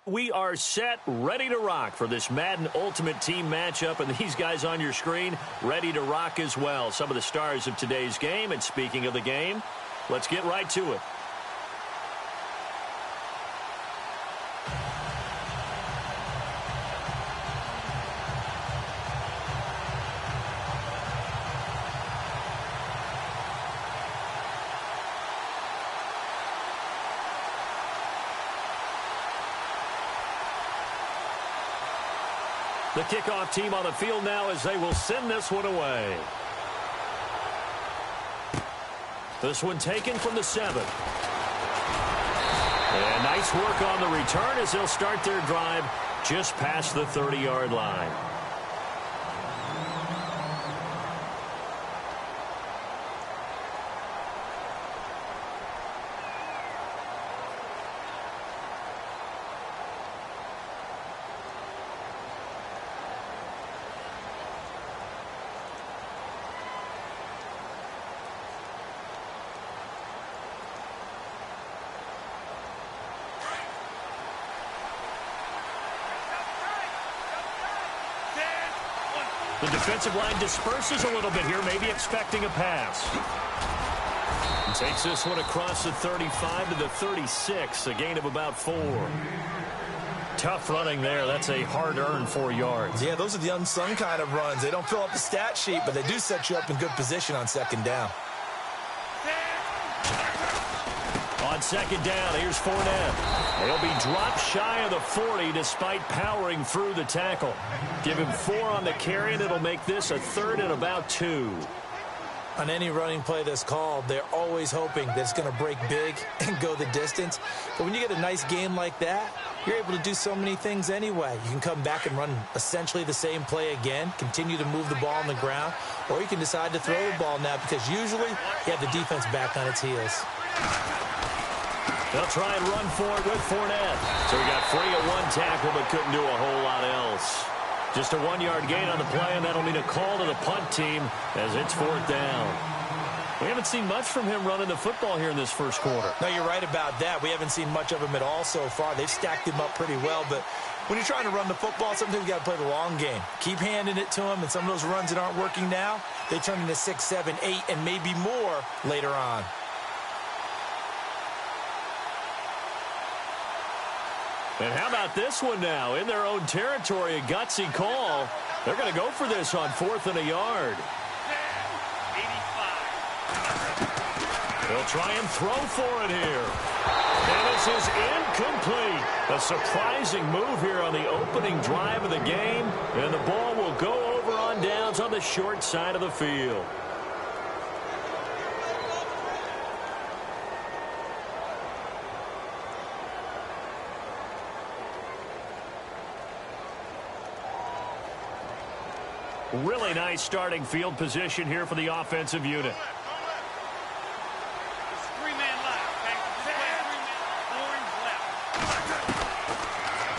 We are set, ready to rock for this Madden Ultimate Team matchup, and these guys on your screen ready to rock as well. Some of the stars of today's game, and speaking of the game, let's get right to it. The kickoff team on the field now as they will send this one away. This one taken from the 7. And nice work on the return as they'll start their drive just past the 30-yard line. The defensive line disperses a little bit here, maybe expecting a pass. And takes this one across the 35 to the 36, a gain of about 4. Tough running there. That's a hard-earned 4 yards. Yeah, those are the unsung kind of runs. They don't fill up the stat sheet, but they do set you up in good position on second down. On second down, here's Fournette. He'll be dropped shy of the 40 despite powering through the tackle. Give him 4 on the carry, and it'll make this a 3rd and about 2. On any running play that's called, they're always hoping that it's going to break big and go the distance. But when you get a nice game like that, you're able to do so many things anyway. You can come back and run essentially the same play again, continue to move the ball on the ground, or you can decide to throw the ball now because usually you have the defense back on its heels. They'll try and run for it with Fournette. So he got free at one tackle but couldn't do a whole lot else. Just a 1-yard gain on the play, and that'll mean a call to the punt team as it's 4th down. We haven't seen much from him running the football here in this first quarter. No, you're right about that. We haven't seen much of him at all so far. They've stacked him up pretty well, but when you're trying to run the football, sometimes you got to play the long game. Keep handing it to him, and some of those runs that aren't working now, they turn into 6, 7, 8, and maybe more later on. And how about this one now? In their own territory, a gutsy call. They're going to go for this on 4th and a yard. 85. They'll try and throw for it here. And this is incomplete. A surprising move here on the opening drive of the game. And the ball will go over on downs on the short side of the field. Really nice starting field position here for the offensive unit.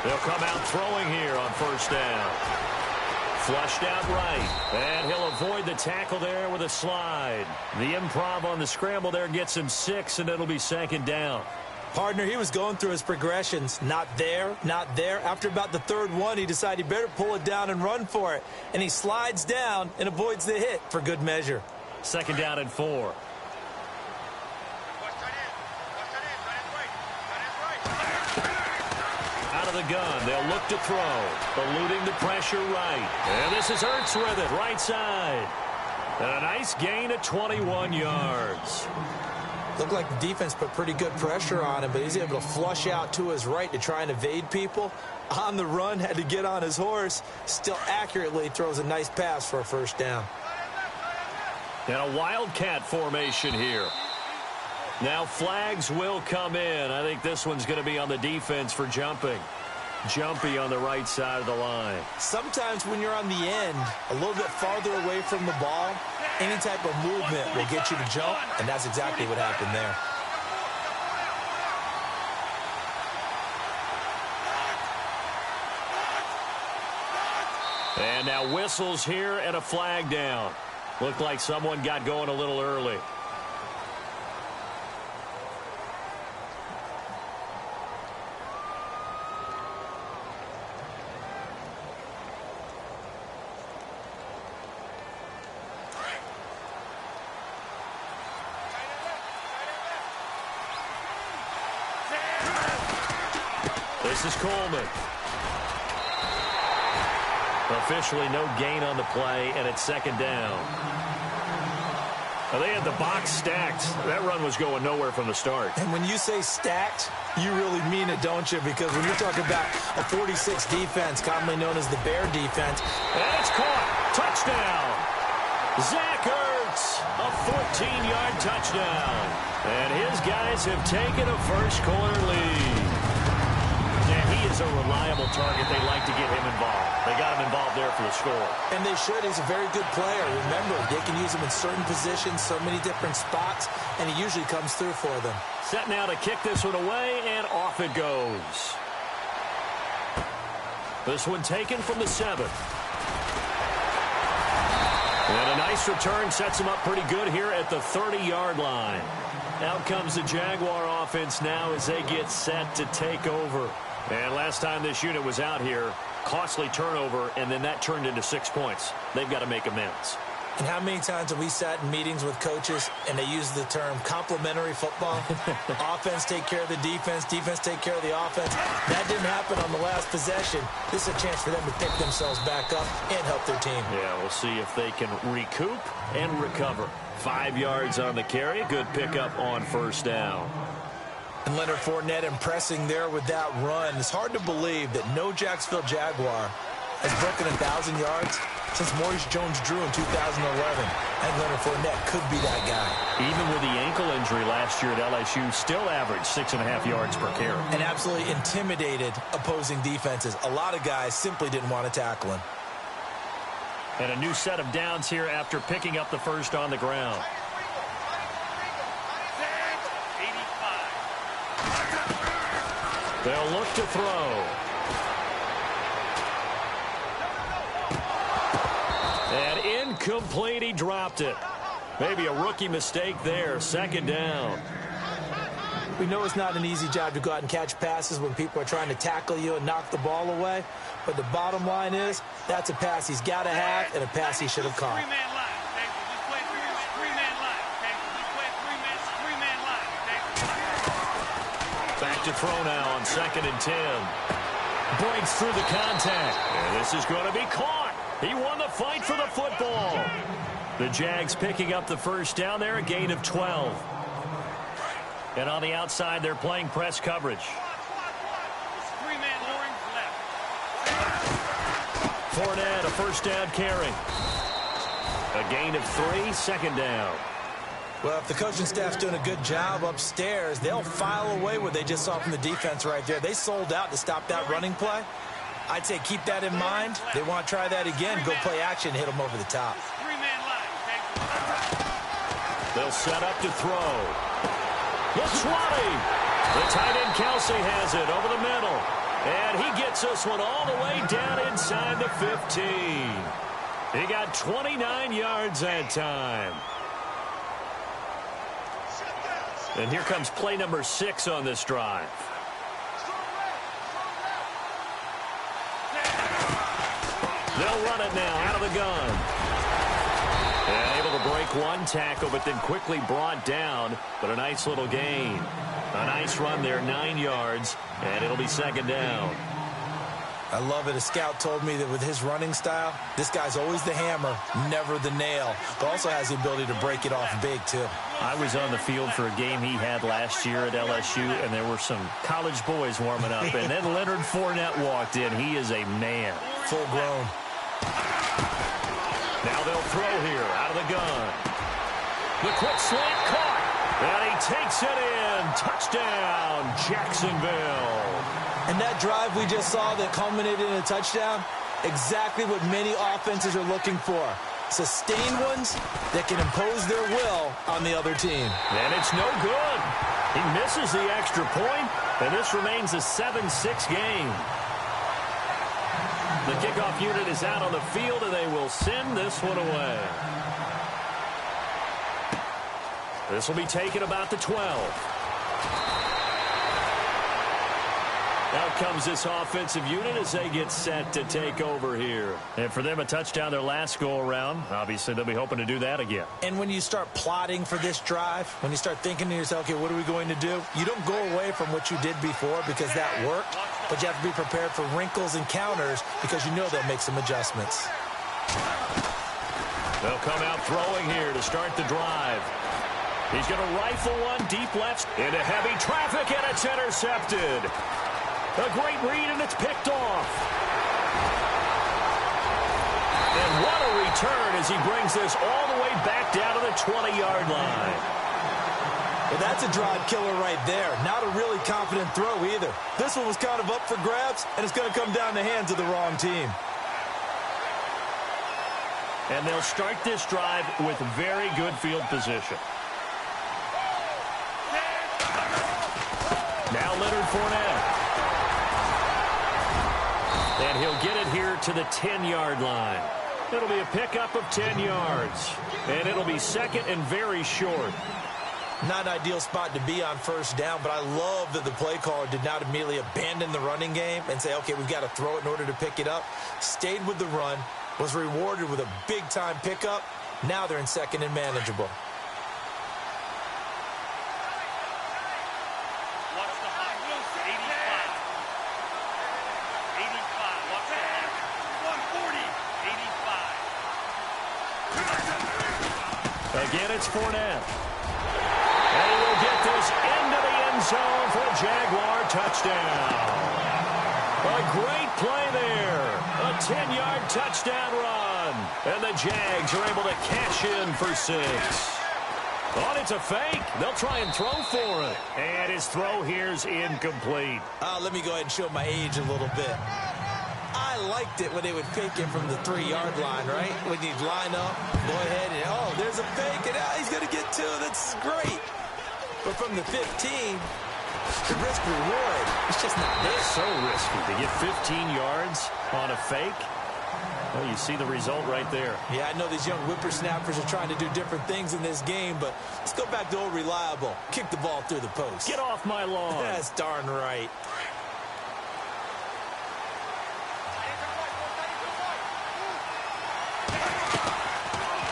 They'll come out throwing here on 1st down. Flushed out right. And he'll avoid the tackle there with a slide. The improv on the scramble there gets him 6, and it'll be 2nd down. Partner, he was going through his progressions. Not there, not there. After about the 3rd one, he decided he better pull it down and run for it. And he slides down and avoids the hit for good measure. 2nd down and 4. Out of the gun, they'll look to throw. Eluding the pressure right. And this is Ertz with it, right side. And a nice gain of 21 yards. Looked like the defense put pretty good pressure on him, but he's able to flush out to his right to try and evade people. On the run, had to get on his horse. Still accurately throws a nice pass for a 1st down. And a wildcat formation here. Now flags will come in. I think this one's going to be on the defense for jumping. Jumpy on the right side of the line. Sometimes when you're on the end, a little bit farther away from the ball, any type of movement will get you to jump, and that's exactly what happened there. And now whistles here and a flag down. Looked like someone got going a little early. This is Coleman. Officially no gain on the play, and it's second down. Well, they had the box stacked. That run was going nowhere from the start. And when you say stacked, you really mean it, don't you? Because when you're talking about a 46 defense, commonly known as the Bear defense. And it's caught. Touchdown. Zach Ertz, a 14-yard touchdown. And his guys have taken a first-quarter lead. And he is a reliable target. They like to get him involved. They got him involved there for the score. And they should. He's a very good player. Remember, they can use him in certain positions, so many different spots, and he usually comes through for them. Set now to kick this one away, and off it goes. This one taken from the 7. And a nice return sets him up pretty good here at the 30-yard line. Out comes the Jaguar offense now as they get set to take over. And last time this unit was out here, costly turnover, and then that turned into 6 points. They've got to make amends. And how many times have we sat in meetings with coaches and they use the term complementary football? Offense take care of the defense, defense take care of the offense. That didn't happen on the last possession. This is a chance for them to pick themselves back up and help their team. Yeah, we'll see if they can recoup and recover. 5 yards on the carry. Good pickup on first down. And Leonard Fournette impressing there with that run. It's hard to believe that no Jacksonville Jaguar has broken 1,000 yards since Maurice Jones-Drew in 2011. And Leonard Fournette could be that guy. Even with the ankle injury last year at LSU, still averaged 6.5 yards per carry. And absolutely intimidated opposing defenses. A lot of guys simply didn't want to tackle him. And a new set of downs here after picking up the first on the ground. They'll look to throw. And incomplete, he dropped it. Maybe a rookie mistake there, second down. We know it's not an easy job to go out and catch passes when people are trying to tackle you and knock the ball away. But the bottom line is, that's a pass he's got to have and a pass he should have caught. Back to throw now on 2nd and 10. Breaks through the contact. And this is going to be caught. He won the fight for the football. The Jags picking up the first down there, a gain of 12. And on the outside, they're playing press coverage. Fournette, a first down carry. A gain of 3, second down. Well, if the coaching staff's doing a good job upstairs, they'll file away what they just saw from the defense right there. They sold out to stop that running play. I'd say keep that in mind. They want to try that again, go play action, hit them over the top. They'll set up to throw. The 20. The tight end Kelsey has it over the middle. And he gets this one all the way down inside the 15. He got 29 yards that time. And here comes play number 6 on this drive. They'll run it now out of the gun. And able to break one tackle, but then quickly brought down. But a nice little gain. A nice run there, 9 yards, and it'll be second down. I love it. A scout told me that with his running style, this guy's always the hammer, never the nail, but also has the ability to break it off big, too. I was on the field for a game he had last year at LSU, and there were some college boys warming up, and then Leonard Fournette walked in. He is a man. Full grown. Now they'll throw here out of the gun. The quick slant caught, and he takes it in. Touchdown, Jacksonville. And that drive we just saw that culminated in a touchdown, exactly what many offenses are looking for. Sustained ones that can impose their will on the other team. And it's no good. He misses the extra point, and this remains a 7-6 game. The kickoff unit is out on the field, and they will send this one away. This will be taken about the 12. Out comes this offensive unit as they get set to take over here. And for them, a touchdown their last go-around. Obviously, they'll be hoping to do that again. And when you start plotting for this drive, when you start thinking to yourself, okay, what are we going to do? You don't go away from what you did before because that worked, but you have to be prepared for wrinkles and counters because you know they'll make some adjustments. They'll come out throwing here to start the drive. He's going to rifle one deep left into heavy traffic, and it's intercepted. A great read, and it's picked off. And what a return as he brings this all the way back down to the 20-yard line. Well, that's a drive killer right there. Not a really confident throw either. This one was kind of up for grabs, and it's going to come down the hands of the wrong team. And they'll start this drive with very good field position. Now Leonard Fournette. And he'll get it here to the 10-yard line. It'll be a pickup of 10 yards. And it'll be second and very short. Not an ideal spot to be on first down, but I love that the play caller did not immediately abandon the running game and say, okay, we've got to throw it in order to pick it up. Stayed with the run, was rewarded with a big-time pickup. Now they're in second and manageable. Again, it's Fournette. And he will get this into the end zone for a Jaguar touchdown. A great play there. A 10-yard touchdown run. And the Jags are able to cash in for 6. Oh, it's a fake. They'll try and throw for it. And his throw here's incomplete. Let me go ahead and show my age a little bit. I liked it when they would fake him from the 3-yard line, right? When you'd line up, go ahead, and oh, there's a fake, and he's going to get 2. That's great. But from the 15, the risk-reward, it's just not there. It's so risky to get 15 yards on a fake. Well, you see the result right there. Yeah, I know these young whippersnappers are trying to do different things in this game, but let's go back to old reliable. Kick the ball through the post. Get off my lawn. That's darn right.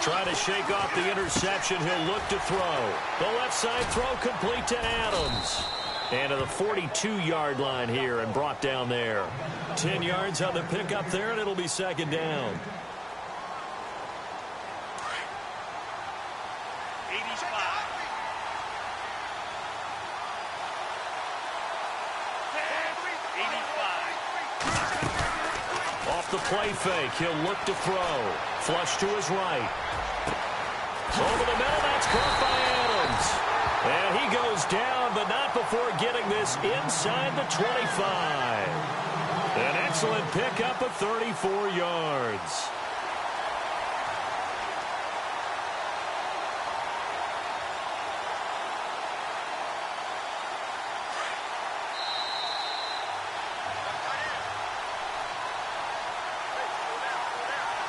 Trying to shake off the interception. He'll look to throw. The left side throw complete to Adams. And to the 42-yard line here and brought down there. 10 yards on the pickup there, and it'll be second down. 85. Off the play fake, he'll look to throw. Flush to his right. Over the middle, that's caught by Adams. And he goes down, but not before getting this inside the 25. An excellent pickup of 34 yards.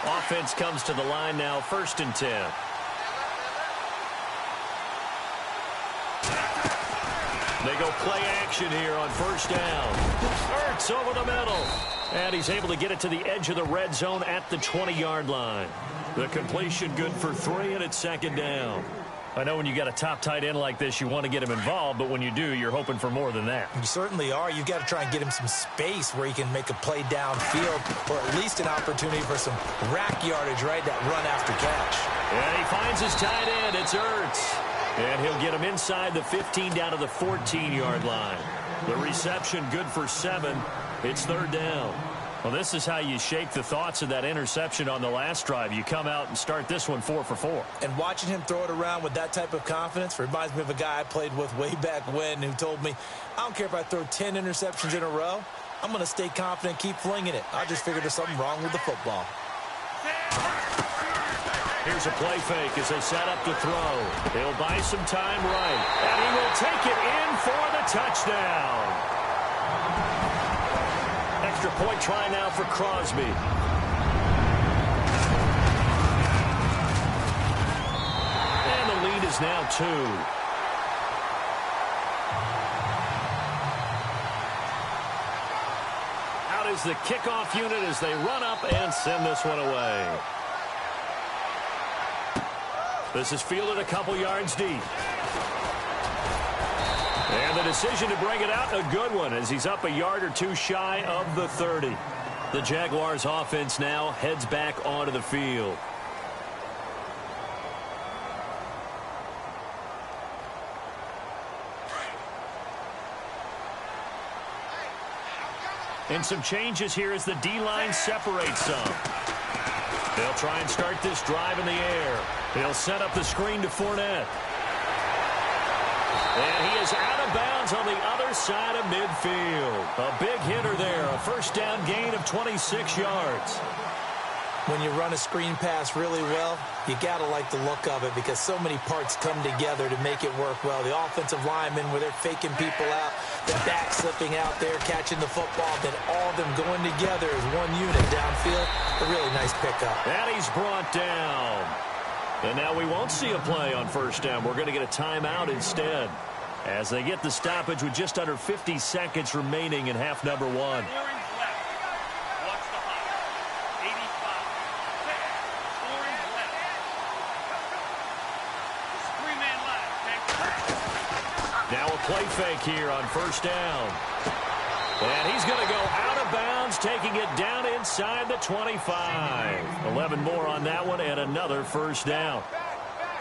Offense comes to the line now, 1st and 10. They go play action here on 1st down. Ertz over the middle. And he's able to get it to the edge of the red zone at the 20-yard line. The completion good for 3, and it's 2nd down. I know when you got a top tight end like this, you want to get him involved, but when you do, you're hoping for more than that. You certainly are. You've got to try and get him some space where he can make a play downfield, or at least an opportunity for some rack yardage, right? That run after catch. And he finds his tight end. It's Ertz. And he'll get him inside the 15 down to the 14-yard line. The reception good for 7. It's 3rd down. Well, this is how you shake the thoughts of that interception on the last drive. You come out and start this one 4 for 4. And watching him throw it around with that type of confidence reminds me of a guy I played with way back when who told me, I don't care if I throw 10 interceptions in a row. I'm going to stay confident, keep flinging it. I just figured there's something wrong with the football. Here's a play fake as they set up to throw. He'll buy some time right. And he will take it in for the touchdown. Extra point try now for Crosby. And the lead is now 2. is the kickoff unit as they run up and send this one away. This is fielded a couple yards deep. And the decision to bring it out, a good one, as he's up a yard or two shy of the 30. The Jaguars offense now heads back onto the field. And some changes here as the D-line separates some. They'll try and start this drive in the air. He'll set up the screen to Fournette. And he is out of bounds on the other side of midfield. A big hitter there, a first down gain of 26 yards. When you run a screen pass really well, you got to like the look of it because so many parts come together to make it work well. The offensive linemen, where they're faking people out, the back slipping out there, catching the football, then all of them going together as one unit downfield. A really nice pickup. And he's brought down. And now we won't see a play on first down. We're going to get a timeout instead as they get the stoppage with just under 50 seconds remaining in half number one. Now a play fake here on first down. And he's going to go out of bounds, taking it down inside the 25. 11 more on that one and another first down.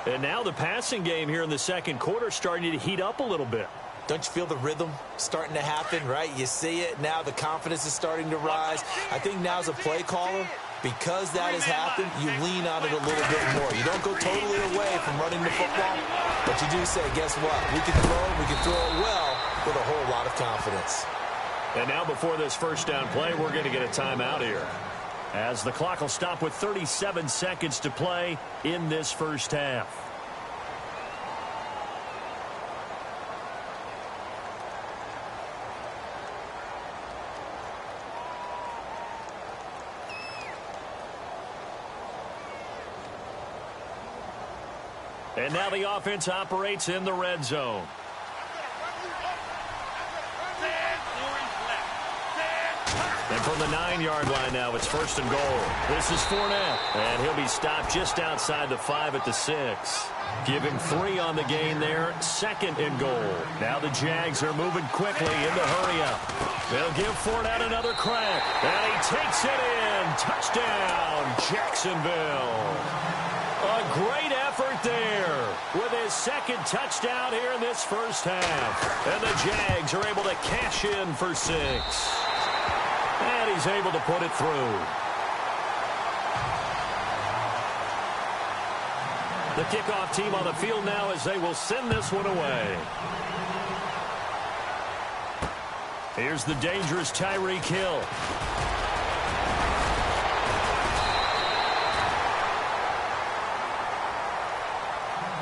And now the passing game here in the second quarter starting to heat up a little bit. Don't you feel the rhythm starting to happen, right? You see it now. The confidence is starting to rise. I think now as a play caller, because that has happened, you lean on it a little bit more. You don't go totally away from running the football, but you do say, guess what? We can throw it well with a whole lot of confidence. And now before this first down play, we're going to get a timeout here, as the clock will stop with 37 seconds to play in this first half. And now the offense operates in the red zone. And from the 9-yard line now, it's first and goal. This is Fournette, and he'll be stopped just outside the 5 at the 6. Give him 3 on the gain there, second and goal. Now the Jags are moving quickly in the hurry-up. They'll give Fournette another crack, and he takes it in. Touchdown, Jacksonville. A great effort there with his second touchdown here in this first half. And the Jags are able to cash in for 6. And he's able to put it through. The kickoff team on the field now as they will send this one away. Here's the dangerous Tyreek Hill.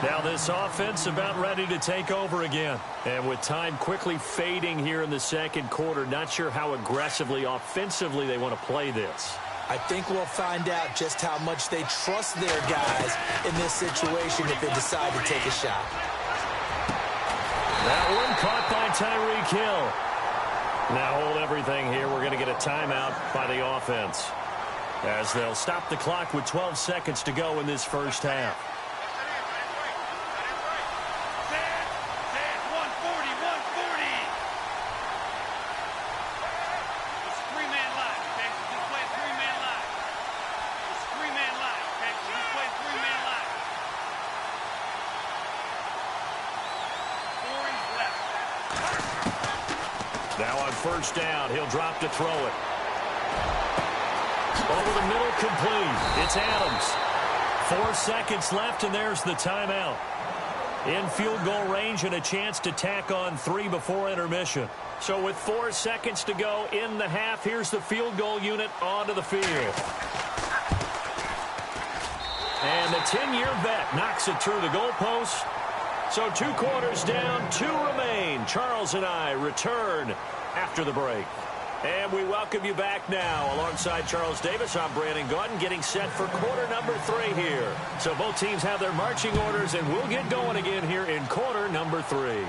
Now this offense about ready to take over again. And with time quickly fading here in the second quarter, not sure how aggressively, offensively they want to play this. I think we'll find out just how much they trust their guys in this situation if they decide to take a shot. That one caught by Tyreek Hill. Now hold everything here. We're going to get a timeout by the offense, as they'll stop the clock with 12 seconds to go in this first half. Now on first down, he'll drop to throw it. Over the middle, complete. It's Adams. 4 seconds left, and there's the timeout. In field goal range and a chance to tack on 3 before intermission. So with 4 seconds to go in the half, here's the field goal unit onto the field. And the 10-year vet knocks it through the goalpost. So 2 quarters down, 2 remain. Charles and I return after the break. And we welcome you back now. Alongside Charles Davis, I'm Brandon Gautin, getting set for quarter number 3 here. So both teams have their marching orders, and we'll get going again here in quarter number 3.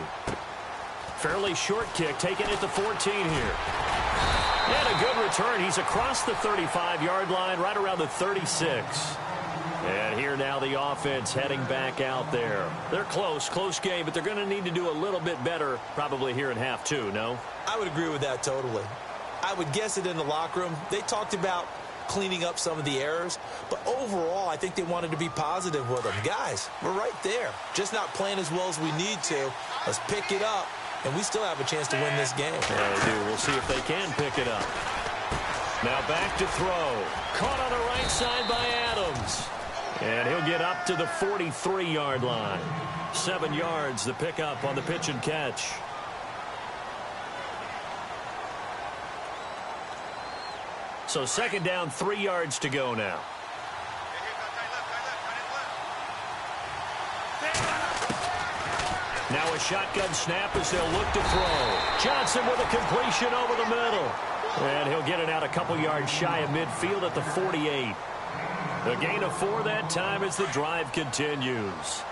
Fairly short kick, taking it to 14 here. And a good return. He's across the 35-yard line, right around the 36. And here now the offense heading back out there. They're close game, but they're going to need to do a little bit better probably here in half two, no? I would agree with that totally. I would guess it in the locker room. They talked about cleaning up some of the errors, but overall I think they wanted to be positive with them. Guys, we're right there. Just not playing as well as we need to. Let's pick it up, and we still have a chance to win this game. Yeah, they do. We'll see if they can pick it up. Now back to throw. Caught on the right side by Adams. And he'll get up to the 43-yard line. 7 yards, the pickup on the pitch and catch. So second down, 3 yards to go now. Now a shotgun snap as they'll look to throw. Johnson with a completion over the middle. And he'll get it out a couple yards shy of midfield at the 48. A gain of 4 that time as the drive continues.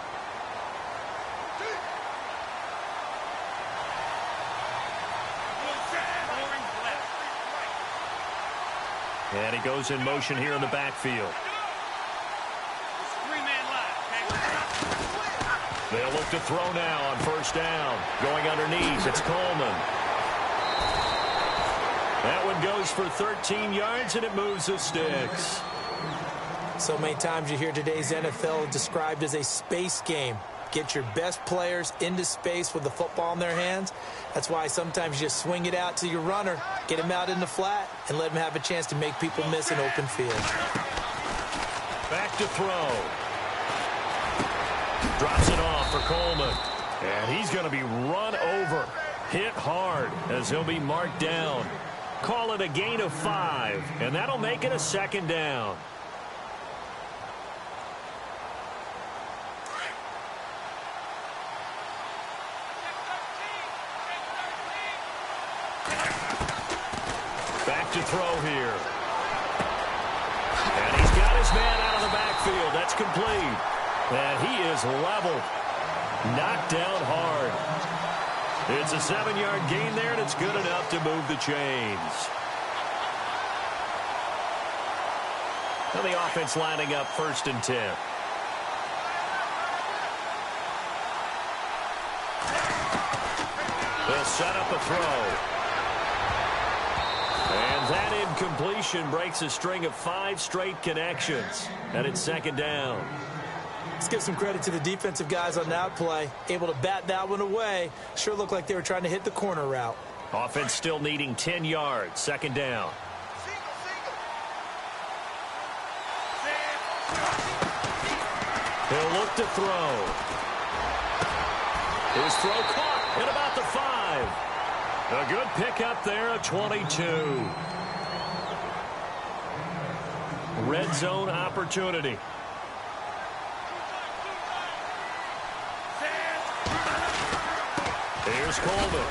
And he goes in motion here in the backfield. They'll look to throw now on first down. Going underneath, it's Coleman. That one goes for 13 yards, and it moves the sticks. So many times you hear today's NFL described as a space game. Get your best players into space with the football in their hands. That's why sometimes you just swing it out to your runner, get him out in the flat, and let him have a chance to make people miss an open field. Back to throw. Drops it off for Coleman. And he's going to be run over. Hit hard as he'll be marked down. Call it a gain of 5, and that'll make it a second down. Back to throw here. And he's got his man out of the backfield. That's complete. And he is leveled. Knocked down hard. It's a 7-yard gain there, and it's good enough to move the chains. Now the offense lining up 1st and 10. They'll set up a throw. And that incompletion breaks a string of 5 straight connections. And it's second down. Let's give some credit to the defensive guys on that play. Able to bat that one away. Sure looked like they were trying to hit the corner route. Offense still needing 10 yards. Second down. He'll look to throw. His throw caught at about the 5. A good pickup there of 22. Red zone opportunity. Here's Coleman.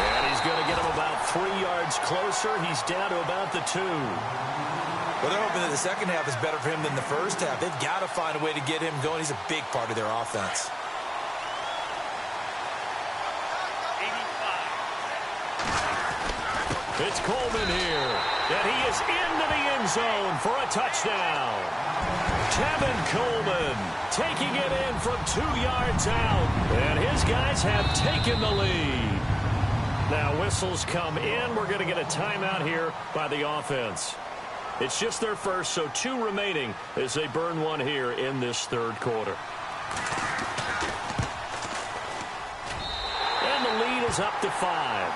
And he's going to get him about 3 yards closer. He's down to about the 2. Well, they're hoping that the second half is better for him than the first half. They've got to find a way to get him going. He's a big part of their offense. It's Coleman here, and he is into the end zone for a touchdown. Tevin Coleman taking it in from 2 yards out, and his guys have taken the lead. Now whistles come in. We're going to get a timeout here by the offense. It's just their first, so 2 remaining as they burn one here in this third quarter. And the lead is up to 5.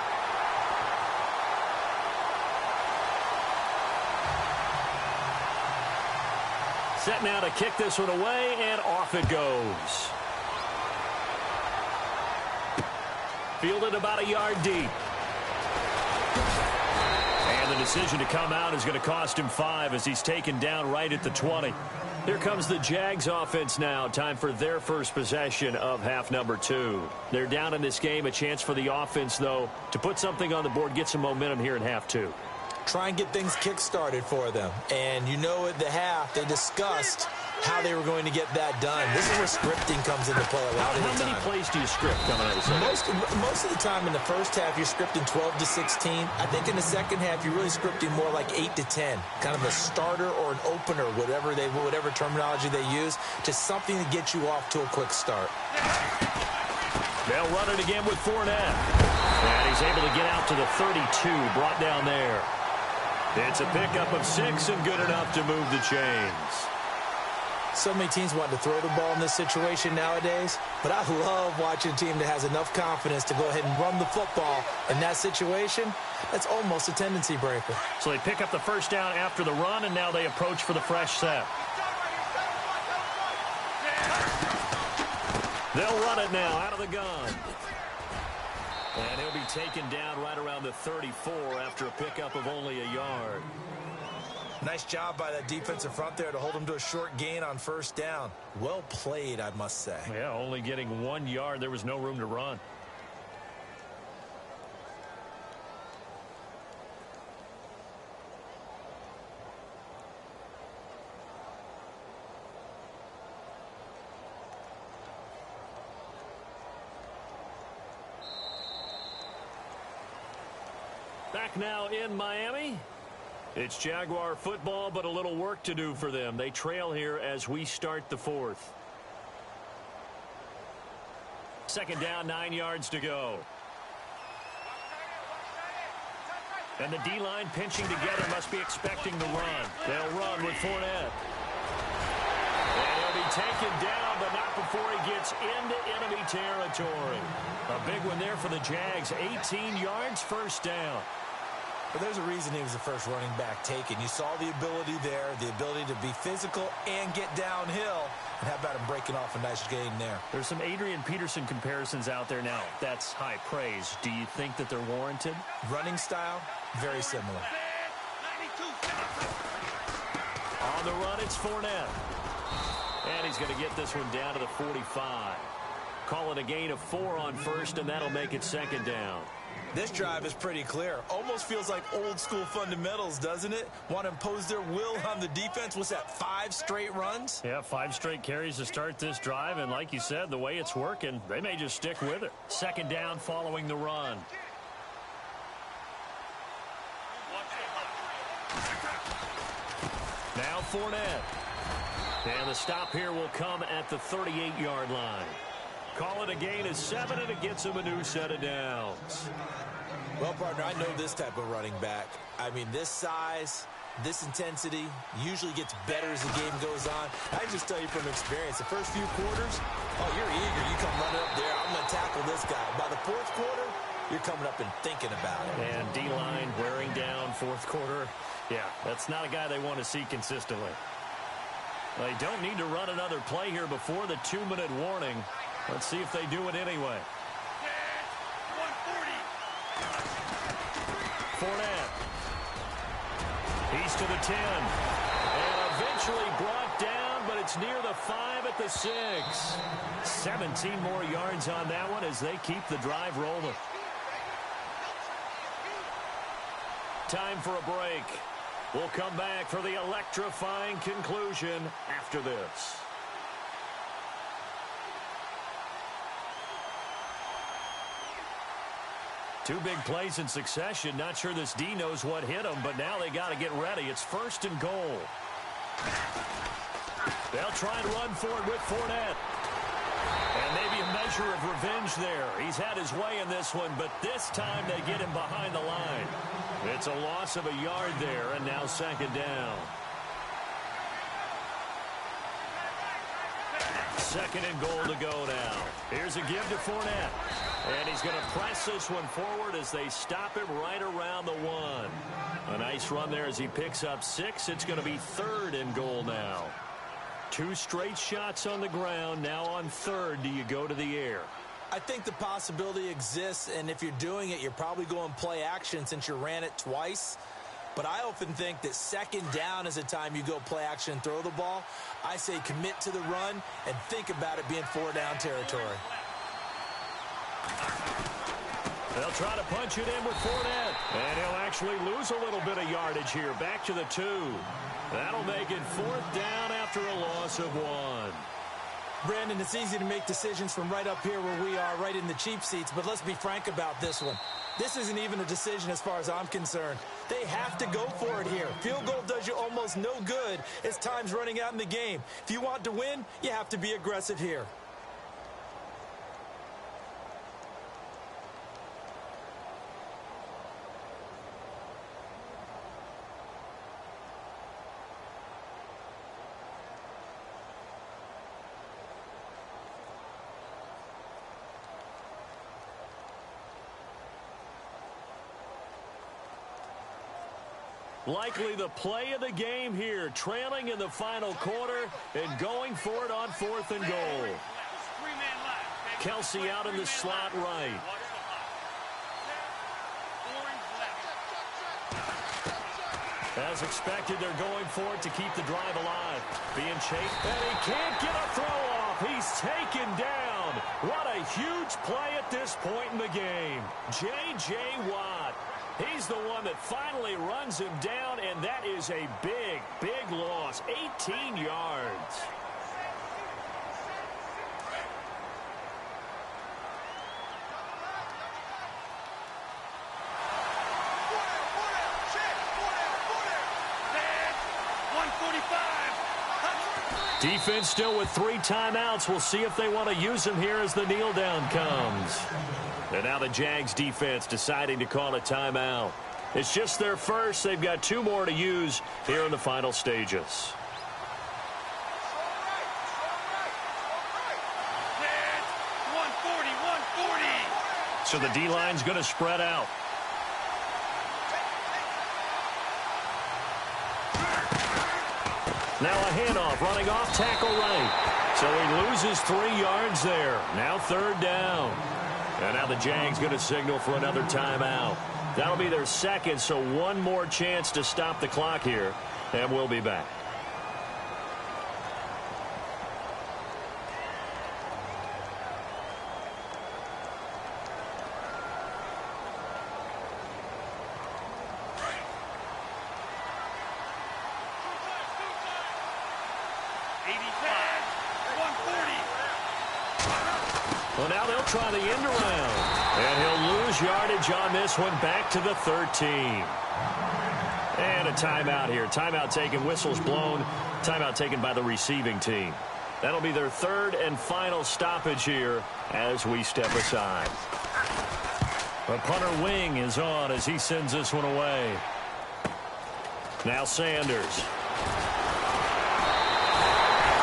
Set now to kick this one away, and off it goes. Fielded about a yard deep. And the decision to come out is going to cost him 5 as he's taken down right at the 20. Here comes the Jags offense now. Time for their first possession of half number 2. They're down in this game. A chance for the offense, though, to put something on the board, get some momentum here in half 2. Try and get things kick-started for them. And you know at the half, they discussed how they were going to get that done. This is where scripting comes into play a lot of the time. How many plays do you script coming out of the second? Most of the time in the first half, you're scripting 12 to 16. I think in the second half, you're really scripting more like 8 to 10. Kind of a starter or an opener, whatever terminology they use, just something to get you off to a quick start. They'll run it again with Fournette. And he's able to get out to the 32, brought down there. It's a pickup of 6 and good enough to move the chains. So many teams want to throw the ball in this situation nowadays, but I love watching a team that has enough confidence to go ahead and run the football in that situation. That's almost a tendency breaker. So they pick up the first down after the run, and now they approach for the fresh set. They'll run it now out of the gun. And he'll be taken down right around the 34 after a pickup of only a yard. Nice job by that defensive front there to hold him to a short gain on first down. Well played, I must say. Yeah, only getting 1 yard. There was no room to run. Back now in Miami. It's Jaguar football, but a little work to do for them. They trail here as we start the fourth. Second down, 9 yards to go. And the D-line pinching together must be expecting the run. They'll run with Fournette. And he'll be taken down, but not before he gets into enemy territory. A big one there for the Jags. 18 yards, first down. But there's a reason he was the first running back taken. You saw the ability there, the ability to be physical and get downhill. And how about him breaking off a nice gain there? There's some Adrian Peterson comparisons out there now. That's high praise. Do you think that they're warranted? Running style, very similar. On the run, it's Fournette. And he's going to get this one down to the 45. Call it a gain of 4 on first, and that'll make it second down. This drive is pretty clear. Almost feels like old school fundamentals, doesn't it? Want to impose their will on the defense. What's that, 5 straight runs? Yeah, 5 straight carries to start this drive. And like you said, the way it's working, they may just stick with it. Second down following the run. Now Fournette. And the stop here will come at the 38-yard line. Call it a gain of 7, and it gets him a new set of downs. Well, partner, I know this type of running back. I mean, this size, this intensity usually gets better as the game goes on. I just tell you from experience, the first few quarters, oh, you're eager. You come running up there. I'm going to tackle this guy. By the fourth quarter, you're coming up and thinking about it. And D-line wearing down fourth quarter. Yeah, that's not a guy they want to see consistently. They don't need to run another play here before the 2-minute warning. Let's see if they do it anyway. Fournette. He's to the 10. And eventually brought down, but it's near the 5 at the 6. 17 more yards on that one as they keep the drive rolling. Time for a break. We'll come back for the electrifying conclusion after this. Two big plays in succession. Not sure this D knows what hit him, but now they got to get ready. It's first and goal. They'll try and run for it with Fournette. And maybe a measure of revenge there. He's had his way in this one, but this time they get him behind the line. It's a loss of a yard there, and now second down. Second and goal to go now. Here's a give to Fournette. And he's going to press this one forward as they stop him right around the 1. A nice run there as he picks up 6. It's going to be third and goal now. 2 straight shots on the ground. Now on third, do you go to the air? I think the possibility exists, and if you're doing it, you're probably going play action since you ran it twice. But I often think that second down is a time you go play action and throw the ball. I say commit to the run and think about it being 4-down territory. They'll try to punch it in with Fournette. And he'll actually lose a little bit of yardage here. Back to the 2. That'll make it 4th down after a loss of 1. Brandon, it's easy to make decisions from right up here where we are, right in the cheap seats, but let's be frank about this one. This isn't even a decision as far as I'm concerned. They have to go for it here. Field goal does you almost no good as time's running out in the game. If you want to win, you have to be aggressive here. Likely the play of the game here, trailing in the final quarter and going for it on 4th and goal. Kelsey out in the slot right. As expected, they're going for it to keep the drive alive. Being chased, and he can't get a throw off. He's taken down. What a huge play at this point in the game. J.J. Watt. He's the one that finally runs him down, and that is a big, big loss. 18 yards. Defense still with 3 timeouts. We'll see if they want to use them here as the kneel down comes. And now the Jags defense deciding to call a timeout. It's just their first. They've got 2 more to use here in the final stages. So the D-line's going to spread out. Now a handoff, running off tackle right. So he loses 3 yards there. Now 3rd down. And now the Jags going to signal for another timeout. That'll be their second, so 1 more chance to stop the clock here. And we'll be back. Well, now they'll try the end around. And he'll lose yardage on this one, back to the 13. And a timeout here. Timeout taken, whistles blown. Timeout taken by the receiving team. That'll be their 3rd and final stoppage here as we step aside. The punter wing is on as he sends this one away. Now Sanders.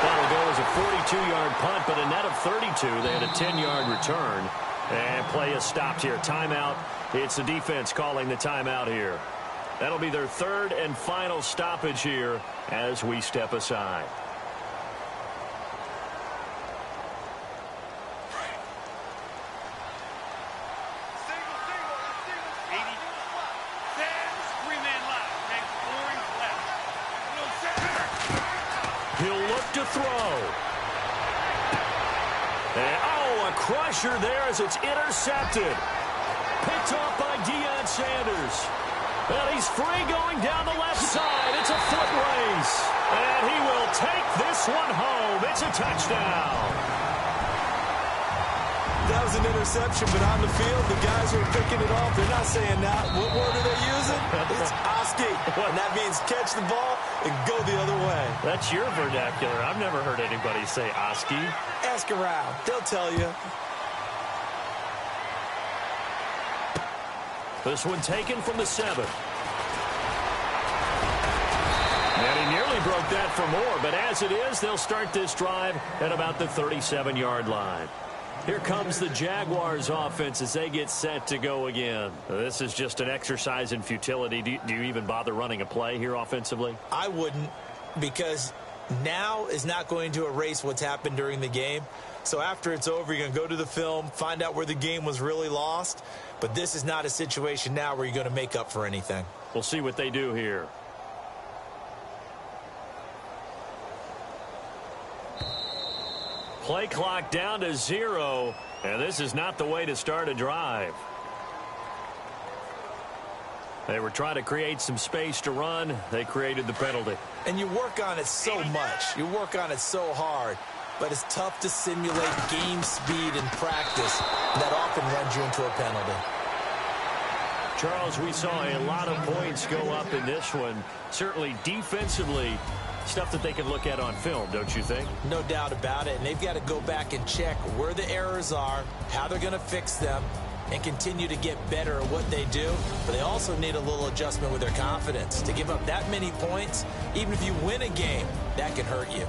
That'll go as a 42-yard punt, but a net of 32. They had a 10-yard return. And play is stopped here. Timeout. It's the defense calling the timeout here. That'll be their 3rd and final stoppage here as we step aside. He'll look to throw. And, oh, a crusher there as it's intercepted. Picked off by Deion Sanders. And he's free going down the left side. It's a foot race. And he will take this one home. It's a touchdown. That was an interception, but on the field, the guys who are picking it off, they're not saying that. What word are they using? It's Oski. And that means catch the ball and go the other way. That's your vernacular. I've never heard anybody say Oski. Ask around. They'll tell you. This one taken from the 7. And he nearly broke that for more, but as it is, they'll start this drive at about the 37-yard line. Here comes the Jaguars offense as they get set to go again. This is just an exercise in futility. Do you even bother running a play here offensively? I wouldn't, because now is not going to erase what's happened during the game. So after it's over, you're going to go to the film, find out where the game was really lost. But this is not a situation now where you're going to make up for anything. We'll see what they do here. Play clock down to 0, and this is not the way to start a drive. They were trying to create some space to run. They created the penalty. And you work on it so much. You work on it so hard. But it's tough to simulate game speed in practice. That often runs you into a penalty. Charles, we saw a lot of points go up in this one. Certainly defensively, stuff that they can look at on film, don't you think? No doubt about it. And they've got to go back and check where the errors are, how they're going to fix them, and continue to get better at what they do. But they also need a little adjustment with their confidence. To give up that many points, even if you win a game, that can hurt you.